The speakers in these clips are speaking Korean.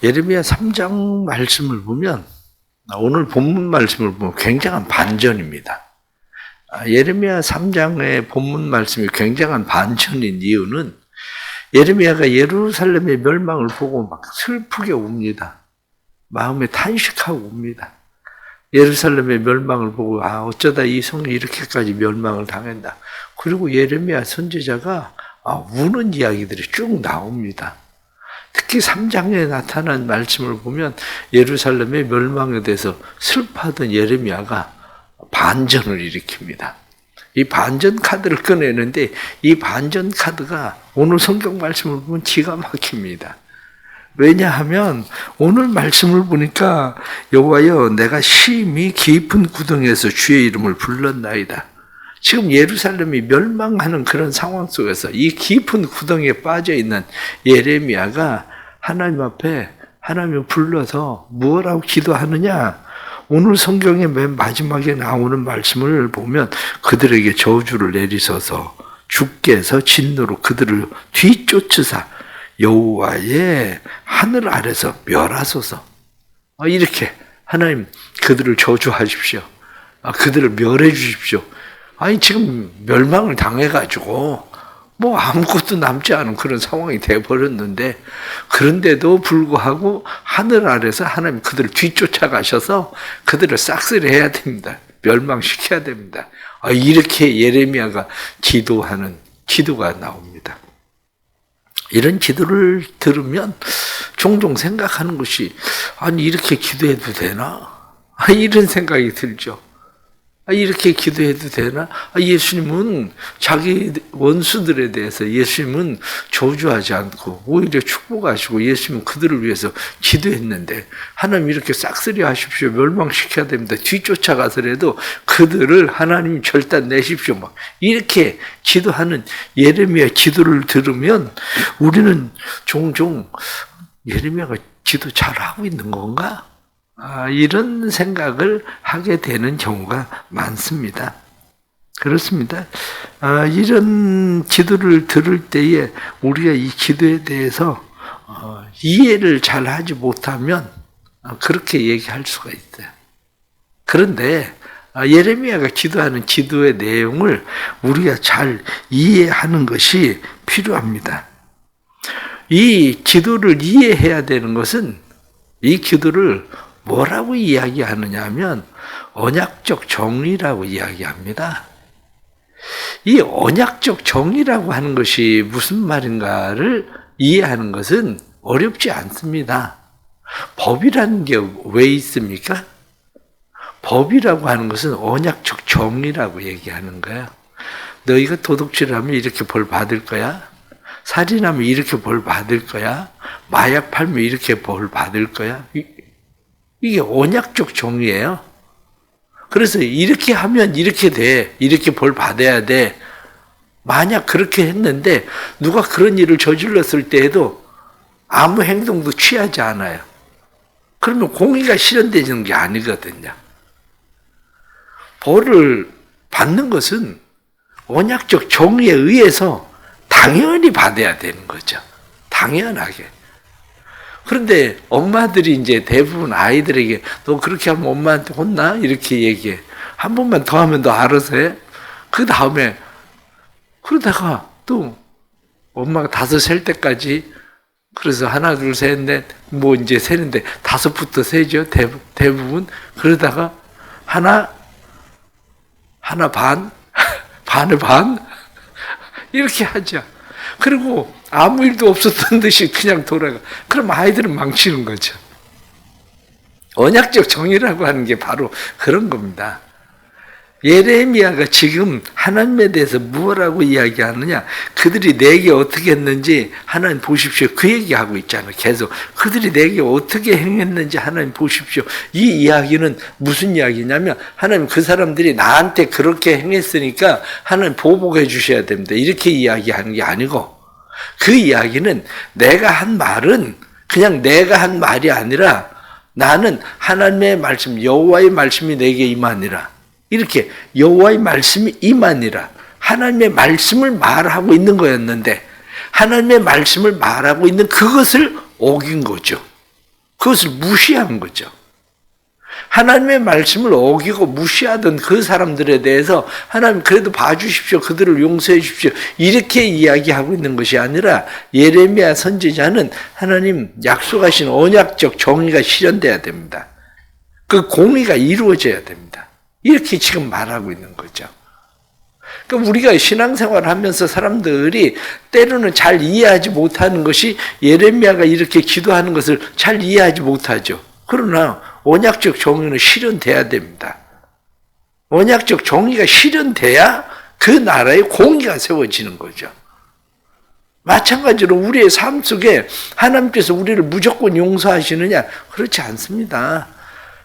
예레미야 3장 말씀을 보면, 오늘 본문 말씀을 보면 굉장한 반전입니다. 예레미야 3장의 본문 말씀이 굉장한 반전인 이유는 예레미야가 예루살렘의 멸망을 보고 막 슬프게 웁니다. 마음에 탄식하고 웁니다. 예루살렘의 멸망을 보고 어쩌다 이 성이 이렇게까지 멸망을 당한다. 그리고 예레미야 선지자가 우는 이야기들이 쭉 나옵니다. 특히 3장에 나타난 말씀을 보면 예루살렘의 멸망에 대해서 슬퍼하던 예레미야가 반전을 일으킵니다. 이 반전 카드를 꺼내는데 이 반전 카드가 오늘 성경 말씀을 보면 기가 막힙니다. 왜냐하면 오늘 말씀을 보니까 여호와여 내가 심히 깊은 구덩이에서 주의 이름을 불렀나이다. 지금 예루살렘이 멸망하는 그런 상황 속에서 이 깊은 구덩이에 빠져있는 예레미야가 하나님 앞에 하나님을 불러서 무엇라고 기도하느냐? 오늘 성경의 맨 마지막에 나오는 말씀을 보면 그들에게 저주를 내리셔서 주께서 진노로 그들을 뒤쫓으사 여호와의 하늘 아래서 멸하소서. 이렇게 하나님 그들을 저주하십시오. 그들을 멸해 주십시오. 아니 지금 멸망을 당해가지고 뭐 아무것도 남지 않은 그런 상황이 되어버렸는데 그런데도 불구하고 하늘 아래서 하나님 그들을 뒤쫓아가셔서 그들을 싹쓸이 해야 됩니다. 멸망시켜야 됩니다. 이렇게 예레미야가 기도하는 기도가 나옵니다. 이런 기도를 들으면 종종 생각하는 것이 아니 이렇게 기도해도 되나? 이런 생각이 들죠. 이렇게 기도해도 되나? 예수님은 자기 원수들에 대해서 예수님은 저주하지 않고 오히려 축복하시고 예수님은 그들을 위해서 기도했는데 하나님 이렇게 싹쓸이 하십시오. 멸망시켜야 됩니다. 뒤쫓아가서라도 그들을 하나님 절단내십시오. 막 이렇게 기도하는 예레미야 기도를 들으면 우리는 종종 예레미야가 기도 잘하고 있는 건가? 이런 생각을 하게 되는 경우가 많습니다. 그렇습니다. 이런 기도를 들을 때에 우리가 이 기도에 대해서 이해를 잘 하지 못하면 그렇게 얘기할 수가 있어요. 그런데 예레미야가 기도하는 기도의 내용을 우리가 잘 이해하는 것이 필요합니다. 이 기도를 이해해야 되는 것은 이 기도를 뭐라고 이야기하느냐 하면 언약적 정의라고 이야기합니다. 이 언약적 정의라고 하는 것이 무슨 말인가를 이해하는 것은 어렵지 않습니다. 법이라는 게 왜 있습니까? 법이라고 하는 것은 언약적 정의라고 얘기하는 거야. 너희가 도둑질하면 이렇게 벌 받을 거야. 살인하면 이렇게 벌 받을 거야. 마약 팔면 이렇게 벌 받을 거야. 이게 언약적 정의예요. 그래서 이렇게 하면 이렇게 돼. 이렇게 벌 받아야 돼. 만약 그렇게 했는데 누가 그런 일을 저질렀을 때에도 아무 행동도 취하지 않아요. 그러면 공의가 실현되는 게 아니거든요. 벌을 받는 것은 언약적 정의에 의해서 당연히 받아야 되는 거죠. 당연하게. 그런데 엄마들이 이제 대부분 아이들에게 너 그렇게 하면 엄마한테 혼나? 이렇게 얘기해. 한 번만 더 하면 너 알아서 해. 그 다음에 그러다가 또 엄마가 5 셀 때까지 그래서 1, 2, 3, 4 이제 세는데 5부터 세죠. 대부분. 그러다가 하나 반, 반에 반 이렇게 하죠. 그리고 아무 일도 없었던 듯이 그냥 돌아가. 그럼 아이들은 망치는 거죠. 언약적 정의라고 하는 게 바로 그런 겁니다. 예레미야가 지금 하나님에 대해서 무엇라고 이야기하느냐? 그들이 내게 어떻게 했는지 하나님 보십시오. 그 얘기하고 있잖아요. 계속 그들이 내게 어떻게 행했는지 하나님 보십시오. 이 이야기는 무슨 이야기냐면 하나님 그 사람들이 나한테 그렇게 행했으니까 하나님 보복해 주셔야 됩니다. 이렇게 이야기하는 게 아니고 그 이야기는 내가 한 말은 그냥 내가 한 말이 아니라 나는 하나님의 말씀 여호와의 말씀이 내게 임하니라. 이렇게 여호와의 말씀이 임하니라. 하나님의 말씀을 말하고 있는 거였는데 하나님의 말씀을 말하고 있는 그것을 어긴 거죠. 그것을 무시한 거죠. 하나님의 말씀을 어기고 무시하던 그 사람들에 대해서 하나님 그래도 봐주십시오. 그들을 용서해 주십시오. 이렇게 이야기하고 있는 것이 아니라 예레미야 선지자는 하나님 약속하신 언약적 정의가 실현돼야 됩니다. 그 공의가 이루어져야 됩니다. 이렇게 지금 말하고 있는 거죠. 그러니까 우리가 신앙생활을 하면서 사람들이 때로는 잘 이해하지 못하는 것이 예레미야가 이렇게 기도하는 것을 잘 이해하지 못하죠. 그러나 언약적 정의는 실현돼야 됩니다. 언약적 정의가 실현돼야 그 나라의 공의가 세워지는 거죠. 마찬가지로 우리의 삶 속에 하나님께서 우리를 무조건 용서하시느냐? 그렇지 않습니다.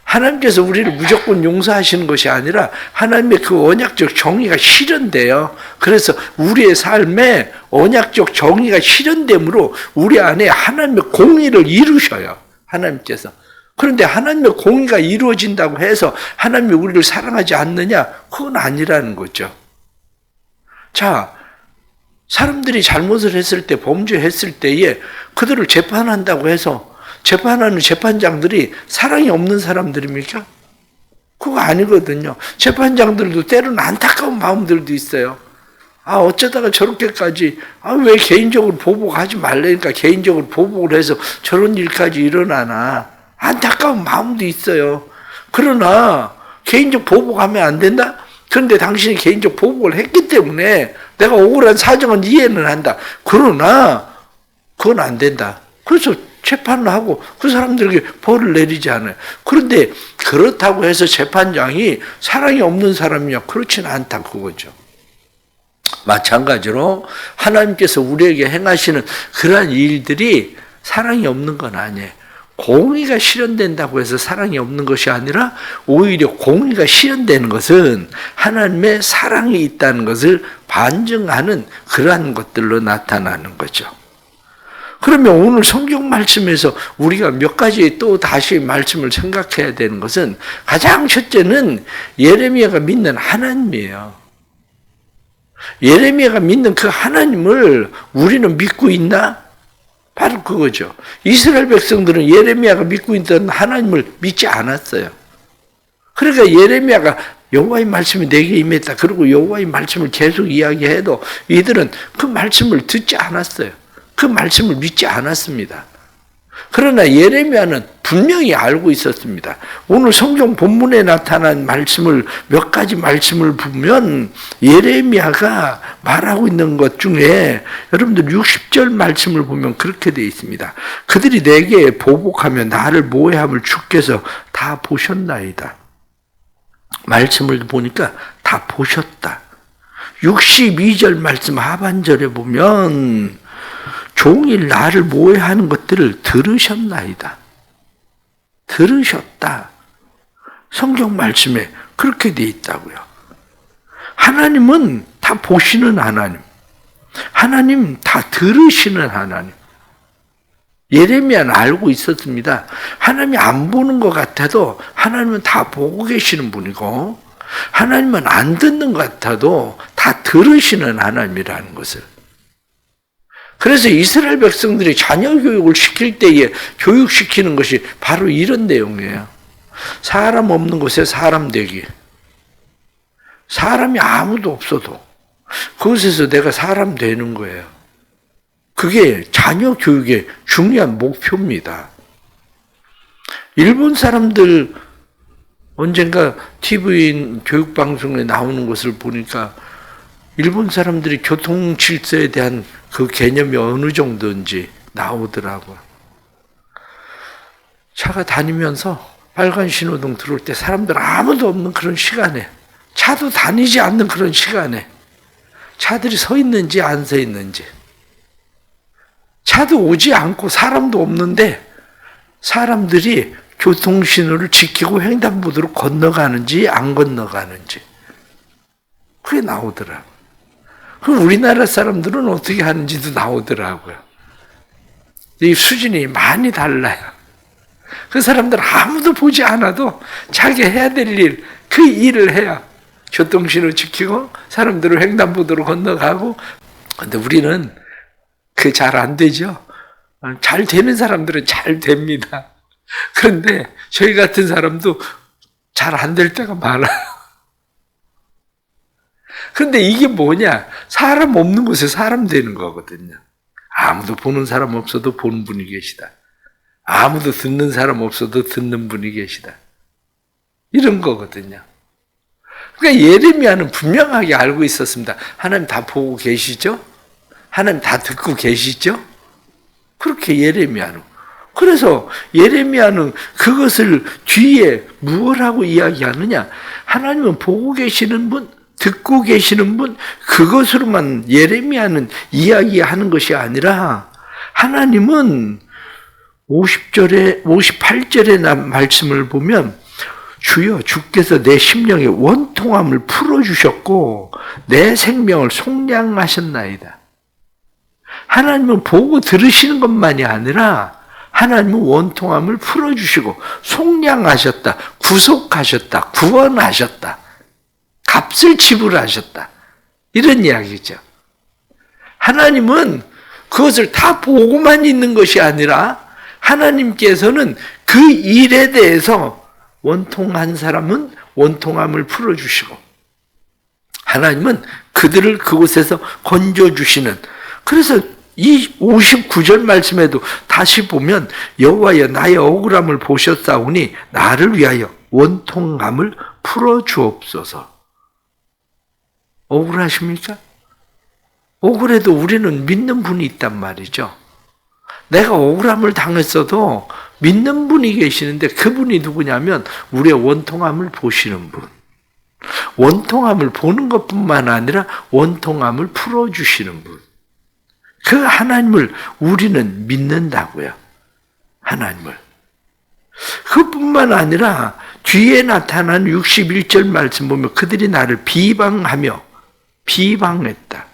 하나님께서 우리를 무조건 용서하시는 것이 아니라 하나님의 그 언약적 정의가 실현돼요. 그래서 우리의 삶에 언약적 정의가 실현됨으로 우리 안에 하나님의 공의를 이루셔요. 하나님께서. 그런데 하나님의 공의가 이루어진다고 해서 하나님이 우리를 사랑하지 않느냐? 그건 아니라는 거죠. 자, 사람들이 잘못을 했을 때, 범죄했을 때에 그들을 재판한다고 해서 재판하는 재판장들이 사랑이 없는 사람들입니까? 그거 아니거든요. 재판장들도 때로는 안타까운 마음들도 있어요. 어쩌다가 저렇게까지, 왜 개인적으로 보복하지 말라니까 개인적으로 보복을 해서 저런 일까지 일어나나. 안타까운 마음도 있어요. 그러나 개인적 보복하면 안 된다? 그런데 당신이 개인적 보복을 했기 때문에 내가 억울한 사정은 이해는 한다. 그러나 그건 안 된다. 그래서 재판을 하고 그 사람들에게 벌을 내리지 않아요. 그런데 그렇다고 해서 재판장이 사랑이 없는 사람이냐? 그렇지는 않다 그거죠. 마찬가지로 하나님께서 우리에게 행하시는 그러한 일들이 사랑이 없는 건 아니에요. 공의가 실현된다고 해서 사랑이 없는 것이 아니라 오히려 공의가 실현되는 것은 하나님의 사랑이 있다는 것을 반증하는 그러한 것들로 나타나는 거죠. 그러면 오늘 성경 말씀에서 우리가 몇 가지 또 다시 말씀을 생각해야 되는 것은 가장 첫째는 예레미야가 믿는 하나님이에요. 예레미야가 믿는 그 하나님을 우리는 믿고 있나? 바로 그거죠. 이스라엘 백성들은 예레미야가 믿고 있던 하나님을 믿지 않았어요. 그러니까 예레미야가 여호와의 말씀이 내게 임했다. 그리고 여호와의 말씀을 계속 이야기해도 이들은 그 말씀을 듣지 않았어요. 그 말씀을 믿지 않았습니다. 그러나 예레미야는 분명히 알고 있었습니다. 오늘 성경 본문에 나타난 말씀을 몇 가지 말씀을 보면 예레미야가 말하고 있는 것 중에 여러분들 60절 말씀을 보면 그렇게 되어 있습니다. 그들이 내게 보복하며 나를 모해함을 주께서 다 보셨나이다. 말씀을 보니까 다 보셨다. 62절 말씀 하반절에 보면 종일 나를 모해하는 것들을 들으셨나이다. 들으셨다. 성경 말씀에 그렇게 되어 있다고요. 하나님은 다 보시는 하나님. 하나님 다 들으시는 하나님. 예레미야는 알고 있었습니다. 하나님이 안 보는 것 같아도 하나님은 다 보고 계시는 분이고 하나님은 안 듣는 것 같아도 다 들으시는 하나님이라는 것을. 그래서 이스라엘 백성들이 자녀 교육을 시킬 때에 교육시키는 것이 바로 이런 내용이에요. 사람 없는 곳에 사람 되기. 사람이 아무도 없어도 그곳에서 내가 사람 되는 거예요. 그게 자녀 교육의 중요한 목표입니다. 일본 사람들 언젠가 TV 교육방송에 나오는 것을 보니까 일본 사람들이 교통 질서에 대한 그 개념이 어느 정도인지 나오더라고요. 차가 다니면서 빨간 신호등 들어올 때 사람들 아무도 없는 그런 시간에, 차도 다니지 않는 그런 시간에 차들이 서 있는지 안 서 있는지, 차도 오지 않고 사람도 없는데 사람들이 교통신호를 지키고 횡단보도로 건너가는지 안 건너가는지 그게 나오더라고요. 그럼 우리나라 사람들은 어떻게 하는지도 나오더라고요. 이 수준이 많이 달라요. 그 사람들 아무도 보지 않아도 자기 해야 될 일, 그 일을 해야 교통신호 지키고 사람들을 횡단보도로 건너가고. 근데 우리는 그 잘 안 되죠. 잘 되는 사람들은 잘 됩니다. 그런데 저희 같은 사람도 잘 안 될 때가 많아요. 그런데 이게 뭐냐? 사람 없는 곳에 사람 되는 거거든요. 아무도 보는 사람 없어도 보는 분이 계시다. 아무도 듣는 사람 없어도 듣는 분이 계시다. 이런 거거든요. 그러니까 예레미야는 분명하게 알고 있었습니다. 하나님 다 보고 계시죠? 하나님 다 듣고 계시죠? 그렇게 예레미야는. 그래서 예레미야는 그것을 뒤에 무엇하고 이야기하느냐? 하나님은 보고 계시는 분, 듣고 계시는 분, 그것으로만 예레미야는 이야기하는 것이 아니라 하나님은 50절에, 58절의 말씀을 보면 주여 주께서 내 심령의 원통함을 풀어주셨고 내 생명을 속량하셨나이다. 하나님은 보고 들으시는 것만이 아니라 하나님은 원통함을 풀어주시고 속량하셨다, 구속하셨다, 구원하셨다, 값을 지불하셨다. 이런 이야기죠. 하나님은 그것을 다 보고만 있는 것이 아니라 하나님께서는 그 일에 대해서 원통한 사람은 원통함을 풀어주시고 하나님은 그들을 그곳에서 건져주시는, 그래서 이 59절 말씀에도 다시 보면 여호와여 나의 억울함을 보셨사오니 나를 위하여 원통함을 풀어주옵소서. 억울하십니까? 억울해도 우리는 믿는 분이 있단 말이죠. 내가 억울함을 당했어도 믿는 분이 계시는데 그분이 누구냐면 우리의 원통함을 보시는 분. 원통함을 보는 것뿐만 아니라 원통함을 풀어주시는 분. 그 하나님을 우리는 믿는다고요. 하나님을. 그뿐만 아니라 뒤에 나타난 61절 말씀 보면 그들이 나를 비방하며 비방했다.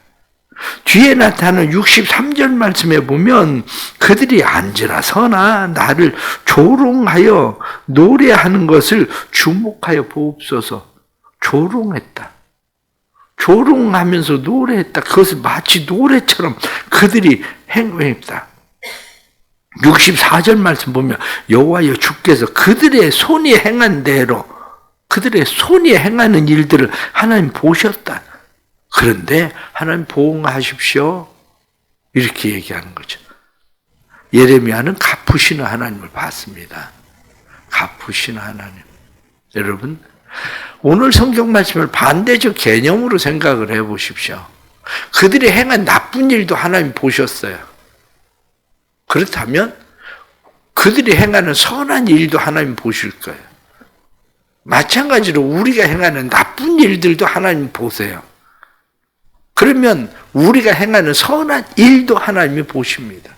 뒤에 나타나는 63절 말씀에 보면 그들이 앉으나 서나 나를 조롱하여 노래하는 것을 주목하여 보옵소서. 조롱했다. 조롱하면서 노래했다. 그것을 마치 노래처럼 그들이 행했다. 64절 말씀 보면 여호와여 주께서 그들의 손이 행한 대로 그들의 손이 행하는 일들을 하나님 보셨다. 그런데 하나님 보응하십시오. 이렇게 얘기하는 거죠. 예레미야는 갚으시는 하나님을 봤습니다. 갚으시는 하나님. 여러분, 오늘 성경 말씀을 반대적 개념으로 생각을 해보십시오. 그들이 행한 나쁜 일도 하나님 보셨어요. 그렇다면 그들이 행하는 선한 일도 하나님 보실 거예요. 마찬가지로 우리가 행하는 나쁜 일들도 하나님 보세요. 그러면 우리가 행하는 선한 일도 하나님이 보십니다.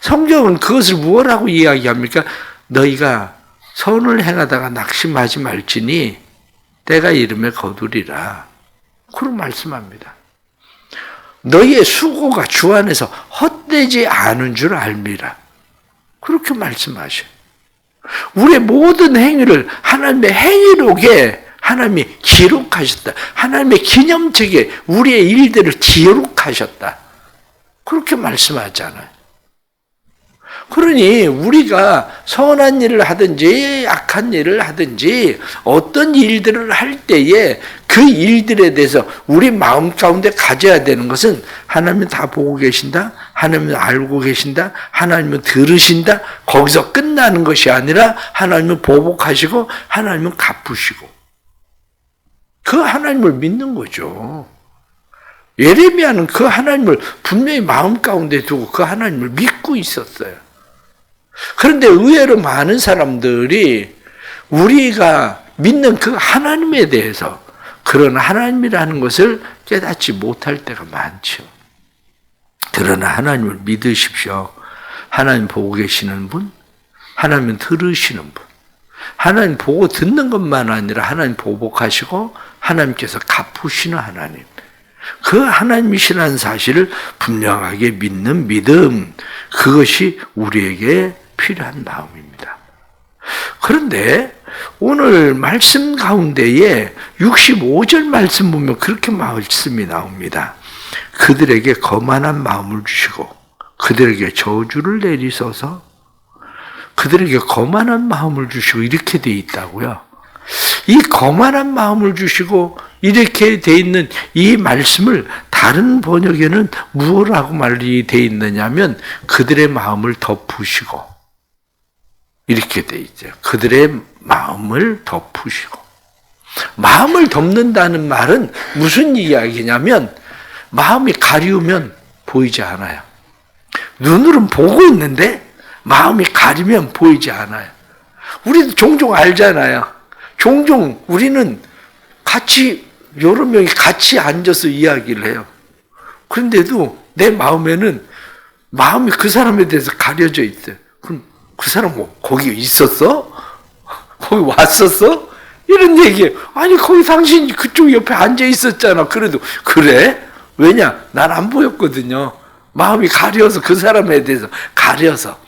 성경은 그것을 무엇라고 이야기합니까? 너희가 선을 행하다가 낙심하지 말지니 때가 이름에 거두리라. 그런 말씀합니다. 너희의 수고가 주 안에서 헛되지 않은 줄 알미라. 그렇게 말씀하셔요. 우리의 모든 행위를 하나님의 행위록에 하나님이 기록하셨다. 하나님의 기념책에 우리의 일들을 기록하셨다. 그렇게 말씀하잖아요. 그러니 우리가 선한 일을 하든지 악한 일을 하든지 어떤 일들을 할 때에 그 일들에 대해서 우리 마음 가운데 가져야 되는 것은 하나님은 다 보고 계신다. 하나님은 알고 계신다. 하나님은 들으신다. 거기서 끝나는 것이 아니라 하나님은 보복하시고 하나님은 갚으시고 그 하나님을 믿는 거죠. 예레미야는 그 하나님을 분명히 마음 가운데 두고 그 하나님을 믿고 있었어요. 그런데 의외로 많은 사람들이 우리가 믿는 그 하나님에 대해서 그런 하나님이라는 것을 깨닫지 못할 때가 많죠. 그러나 하나님을 믿으십시오. 하나님 보고 계시는 분, 하나님 들으시는 분, 하나님 보고 듣는 것만 아니라 하나님 보복하시고 하나님께서 갚으시는 하나님, 그 하나님이시라는 사실을 분명하게 믿는 믿음, 그것이 우리에게 필요한 마음입니다. 그런데 오늘 말씀 가운데에 65절 말씀 보면 그렇게 말씀이 나옵니다. 그들에게 거만한 마음을 주시고 그들에게 저주를 내리소서. 그들에게 거만한 마음을 주시고 이렇게 돼 있다고요. 이 거만한 마음을 주시고 이렇게 돼 있는 이 말씀을 다른 번역에는 무엇라고 말이 돼 있느냐면 그들의 마음을 덮으시고 이렇게 돼 있죠. 그들의 마음을 덮으시고. 마음을 덮는다는 말은 무슨 이야기냐면 마음이 가리우면 보이지 않아요. 눈으로는 보고 있는데 마음이 가리면 보이지 않아요. 우리도 종종 알잖아요. 종종 우리는 같이 여러 명이 같이 앉아서 이야기를 해요. 그런데도 내 마음에는 마음이 그 사람에 대해서 가려져 있어요. 그럼 그 사람 뭐 거기 있었어? 거기 왔었어? 이런 얘기예요. 아니 거기 당신이 그쪽 옆에 앉아 있었잖아. 그래도 그래? 왜냐? 난 안 보였거든요. 마음이 가려서 그 사람에 대해서 가려서.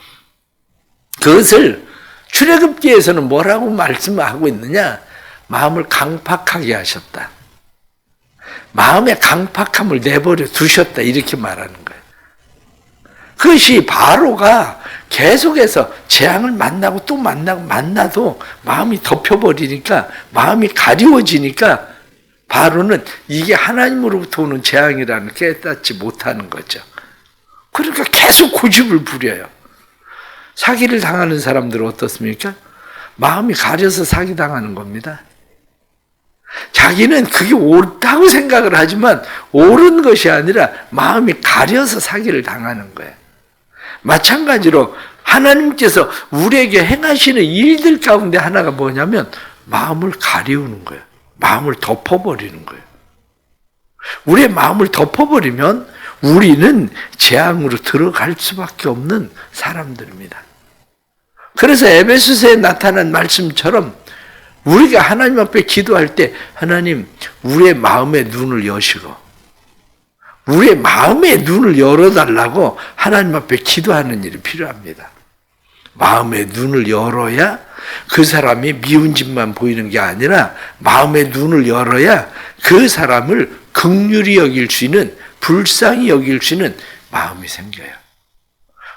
그것을 출애굽기에서는 뭐라고 말씀하고 있느냐? 마음을 강팍하게 하셨다. 마음의 강팍함을 내버려 두셨다. 이렇게 말하는 거예요. 그것이 바로가 계속해서 재앙을 만나고 또 만나도 마음이 덮여버리니까 마음이 가리워지니까 바로는 이게 하나님으로부터 오는 재앙이라는 깨닫지 못하는 거죠. 그러니까 계속 고집을 부려요. 사기를 당하는 사람들은 어떻습니까? 마음이 가려서 사기당하는 겁니다. 자기는 그게 옳다고 생각을 하지만 옳은 것이 아니라 마음이 가려서 사기를 당하는 거예요. 마찬가지로 하나님께서 우리에게 행하시는 일들 가운데 하나가 뭐냐면 마음을 가리우는 거예요. 마음을 덮어버리는 거예요. 우리의 마음을 덮어버리면 우리는 재앙으로 들어갈 수밖에 없는 사람들입니다. 그래서 에베소서에 나타난 말씀처럼 우리가 하나님 앞에 기도할 때 하나님 우리의 마음의 눈을 여시고 우리의 마음의 눈을 열어달라고 하나님 앞에 기도하는 일이 필요합니다. 마음의 눈을 열어야 그 사람이 미운 짓만 보이는 게 아니라 마음의 눈을 열어야 그 사람을 긍휼히 여길 수 있는 불쌍히 여길 수 있는 마음이 생겨요.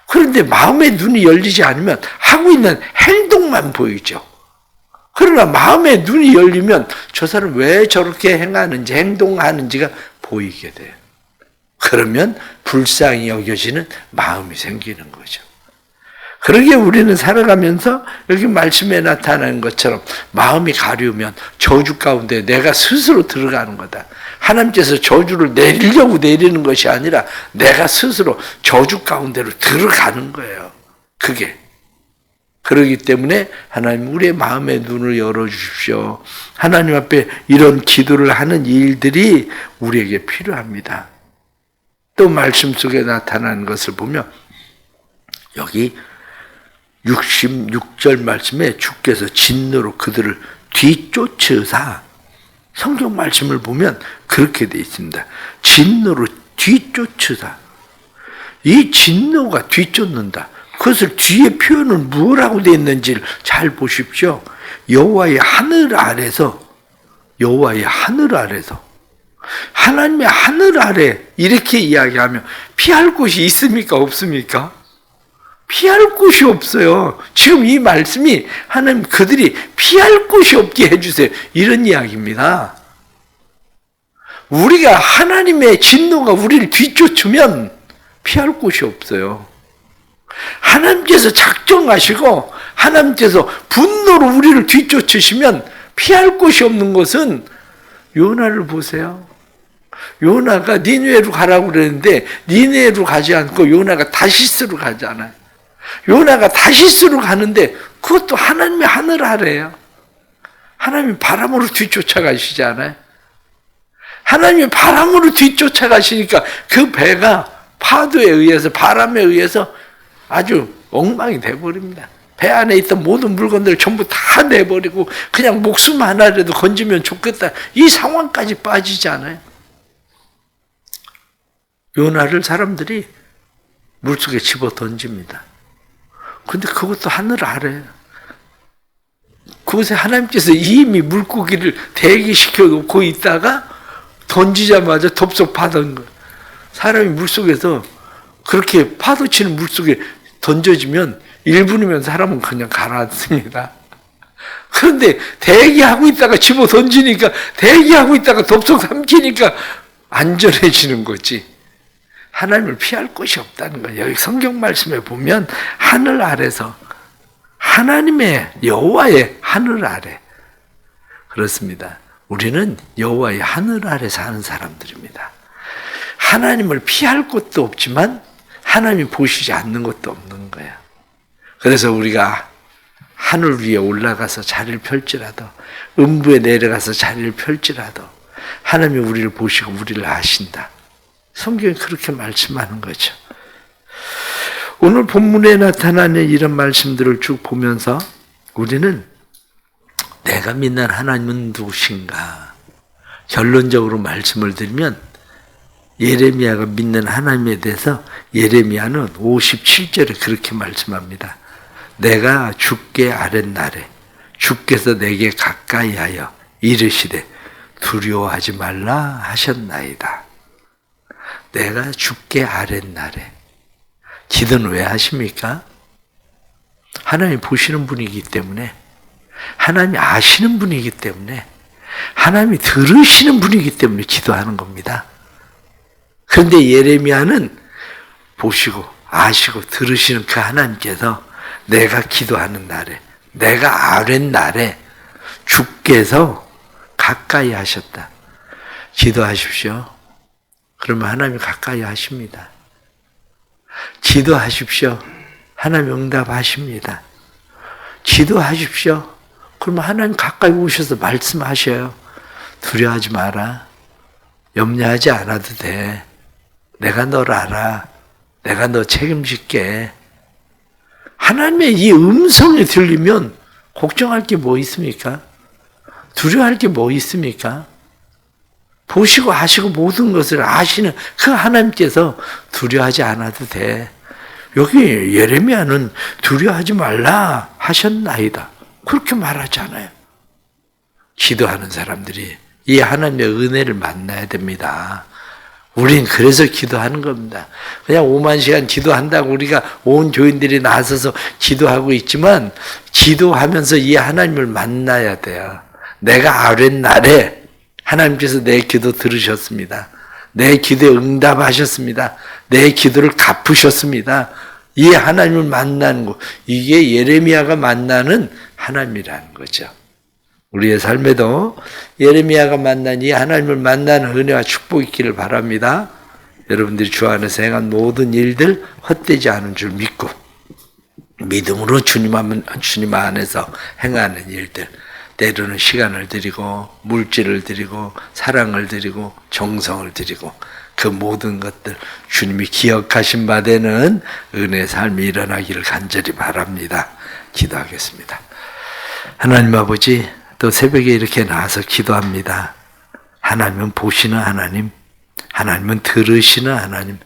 그런데 마음의 눈이 열리지 않으면 하고 있는 행동만 보이죠. 그러나 마음의 눈이 열리면 저 사람 왜 저렇게 행하는지 행동하는지가 보이게 돼요. 그러면 불쌍히 여겨지는 마음이 생기는 거죠. 그러게 우리는 살아가면서 여기 말씀에 나타나는 것처럼 마음이 가려우면 저주 가운데 내가 스스로 들어가는 거다. 하나님께서 저주를 내리려고 내리는 것이 아니라 내가 스스로 저주 가운데로 들어가는 거예요. 그게. 그러기 때문에 하나님 우리의 마음의 눈을 열어주십시오. 하나님 앞에 이런 기도를 하는 일들이 우리에게 필요합니다. 또 말씀 속에 나타나는 것을 보면 여기 66절 말씀에 주께서 진노로 그들을 뒤쫓으사 성경 말씀을 보면 그렇게 되어 있습니다. 진노로 뒤쫓으사. 이 진노가 뒤쫓는다. 그것을 뒤에 표현은 뭐라고 되어 있는지를 잘 보십시오. 여호와의 하늘 아래서 하나님의 하늘 아래 이렇게 이야기하면 피할 곳이 있습니까? 없습니까? 피할 곳이 없어요. 지금 이 말씀이 하나님 그들이 피할 곳이 없게 해주세요. 이런 이야기입니다. 우리가 하나님의 진노가 우리를 뒤쫓으면 피할 곳이 없어요. 하나님께서 작정하시고 하나님께서 분노로 우리를 뒤쫓으시면 피할 곳이 없는 것은 요나를 보세요. 요나가 니느웨로 가라고 그랬는데 니느웨로 가지 않고 요나가 다시스로 가잖아요. 요나가 다시스로 가는데 그것도 하나님의 하늘 아래예요. 하나님이 바람으로 뒤쫓아가시지 않아요? 하나님이 바람으로 뒤쫓아가시니까 그 배가 파도에 의해서 바람에 의해서 아주 엉망이 돼버립니다. 배 안에 있던 모든 물건들을 전부 다 내버리고 그냥 목숨 하나라도 건지면 좋겠다. 이 상황까지 빠지지 않아요? 요나를 사람들이 물속에 집어 던집니다. 근데 그것도 하늘 아래예요. 그곳에 하나님께서 이미 물고기를 대기시켜 놓고 있다가 던지자마자 덥석파던 거예요. 사람이 물속에서 그렇게 파도 치는 물속에 던져지면 1분이면 사람은 그냥 가라앉습니다. 그런데 대기하고 있다가 집어 던지니까, 대기하고 있다가 덥석 삼키니까 안전해지는 거지. 하나님을 피할 곳이 없다는 거예요. 여기 성경 말씀에 보면 하늘 아래서, 하나님의 여호와의 하늘 아래, 그렇습니다. 우리는 여호와의 하늘 아래 사는 사람들입니다. 하나님을 피할 곳도 없지만 하나님이 보시지 않는 것도 없는 거예요. 그래서 우리가 하늘 위에 올라가서 자리를 펼지라도, 음부에 내려가서 자리를 펼지라도 하나님이 우리를 보시고 우리를 아신다. 성경이 그렇게 말씀하는 거죠. 오늘 본문에 나타나는 이런 말씀들을 쭉 보면서 우리는 내가 믿는 하나님은 누구신가? 결론적으로 말씀을 드리면 예레미야가 믿는 하나님에 대해서 예레미야는 57절에 그렇게 말씀합니다. 내가 주께 아랫날에 주께서 내게 가까이 하여 이르시되 두려워하지 말라 하셨나이다. 내가 주께 아랫날에. 기도는 왜 하십니까? 하나님 보시는 분이기 때문에, 하나님이 아시는 분이기 때문에, 하나님이 들으시는 분이기 때문에 기도하는 겁니다. 그런데 예레미야는 보시고 아시고 들으시는 그 하나님께서 내가 기도하는 날에, 내가 아랫날에 주께서 가까이 하셨다. 기도하십시오. 그러면 하나님이 가까이 하십니다. 기도하십시오. 하나님 응답하십니다. 기도하십시오. 그러면 하나님 가까이 오셔서 말씀하셔요. 두려워하지 마라. 염려하지 않아도 돼. 내가 너를 알아. 내가 너 책임질게. 하나님의 이 음성이 들리면 걱정할 게 뭐 있습니까? 두려워할 게 뭐 있습니까? 보시고 아시고 모든 것을 아시는 그 하나님께서 두려워하지 않아도 돼. 여기 예레미야는 두려워하지 말라 하셨나이다. 그렇게 말하잖아요. 기도하는 사람들이 이 하나님의 은혜를 만나야 됩니다. 우린 그래서 기도하는 겁니다. 그냥 5만 시간 기도한다고 우리가 온 교인들이 나서서 기도하고 있지만 기도하면서 이 하나님을 만나야 돼요. 내가 아랫날에 하나님께서 내 기도 들으셨습니다. 내 기도에 응답하셨습니다. 내 기도를 갚으셨습니다. 이 하나님을 만나는 것, 이게 예레미야가 만나는 하나님이라는 거죠. 우리의 삶에도 예레미야가 만난 이 하나님을 만나는 은혜와 축복이 있기를 바랍니다. 여러분들이 주 안에서 행한 모든 일들 헛되지 않은 줄 믿고 믿음으로 주님 안에서 행하는 일들, 때로는 시간을 드리고 물질을 드리고 사랑을 드리고 정성을 드리고 그 모든 것들 주님이 기억하신 바 되는 은혜의 삶이 일어나기를 간절히 바랍니다. 기도하겠습니다. 하나님 아버지, 또 새벽에 이렇게 나와서 기도합니다. 하나님은 보시는 하나님, 하나님은 들으시는 하나님,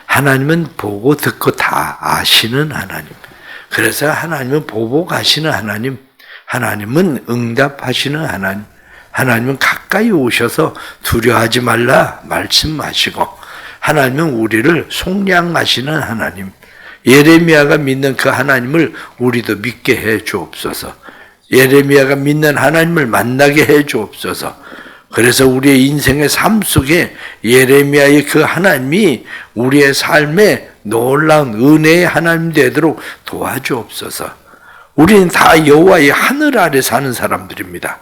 하나님은 보고 듣고 다 아시는 하나님. 그래서 하나님은 보복하시는 하나님, 하나님은 응답하시는 하나님, 하나님은 가까이 오셔서 두려워하지 말라 말씀하시고, 하나님은 우리를 속량하시는 하나님, 예레미야가 믿는 그 하나님을 우리도 믿게 해 주옵소서. 예레미야가 믿는 하나님을 만나게 해 주옵소서. 그래서 우리의 인생의 삶 속에 예레미야의 그 하나님이 우리의 삶에 놀라운 은혜의 하나님 되도록 도와주옵소서. 우리는 다 여호와의 하늘 아래 사는 사람들입니다.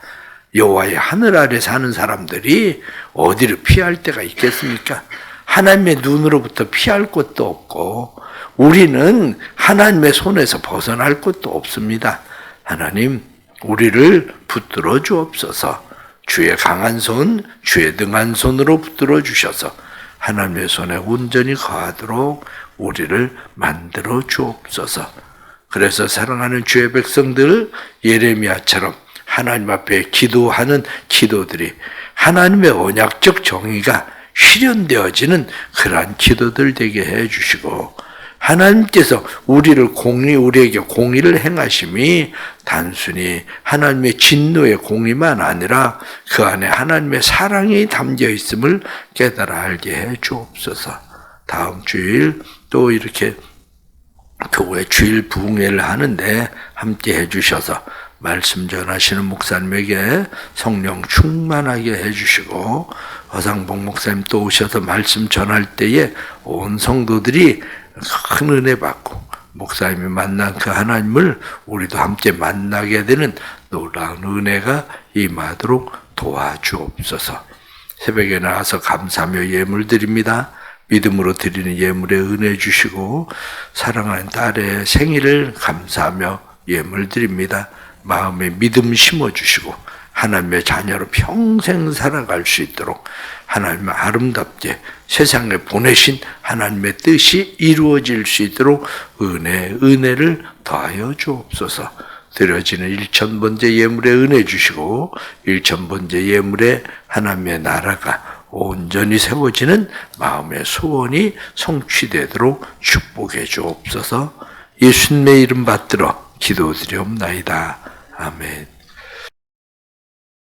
여호와의 하늘 아래 사는 사람들이 어디를 피할 데가 있겠습니까? 하나님의 눈으로부터 피할 곳도 없고 우리는 하나님의 손에서 벗어날 곳도 없습니다. 하나님, 우리를 붙들어 주옵소서. 주의 강한 손, 주의 능한 손으로 붙들어 주셔서 하나님의 손에 온전히 거하도록 우리를 만들어 주옵소서. 그래서 사랑하는 주의 백성들, 예레미야처럼 하나님 앞에 기도하는 기도들이 하나님의 언약적 정의가 실현되어지는 그러한 기도들 되게 해주시고, 하나님께서 우리에게 공의를 행하심이 단순히 하나님의 진노의 공의만 아니라 그 안에 하나님의 사랑이 담겨 있음을 깨달아 알게 해 주옵소서. 다음 주일 또 이렇게 교회 주일 부흥회를 하는데 함께 해주셔서 말씀 전하시는 목사님에게 성령 충만하게 해주시고 허상봉 목사님 또 오셔서 말씀 전할 때에 온 성도들이 큰 은혜 받고 목사님이 만난 그 하나님을 우리도 함께 만나게 되는 놀라운 은혜가 임하도록 도와주옵소서. 새벽에 나와서 감사하며 예물 드립니다. 믿음으로 드리는 예물에 은혜 주시고 사랑하는 딸의 생일을 감사하며 예물 드립니다. 마음에 믿음 심어주시고 하나님의 자녀로 평생 살아갈 수 있도록 하나님의 아름답게 세상에 보내신 하나님의 뜻이 이루어질 수 있도록 은혜를 더하여 주옵소서. 드려지는 1000번째 예물에 은혜 주시고 1000번째 예물에 하나님의 나라가 온전히 세워지는 마음의 소원이 성취되도록 축복해 주옵소서. 예수님의 이름 받들어 기도드리옵나이다. 아멘.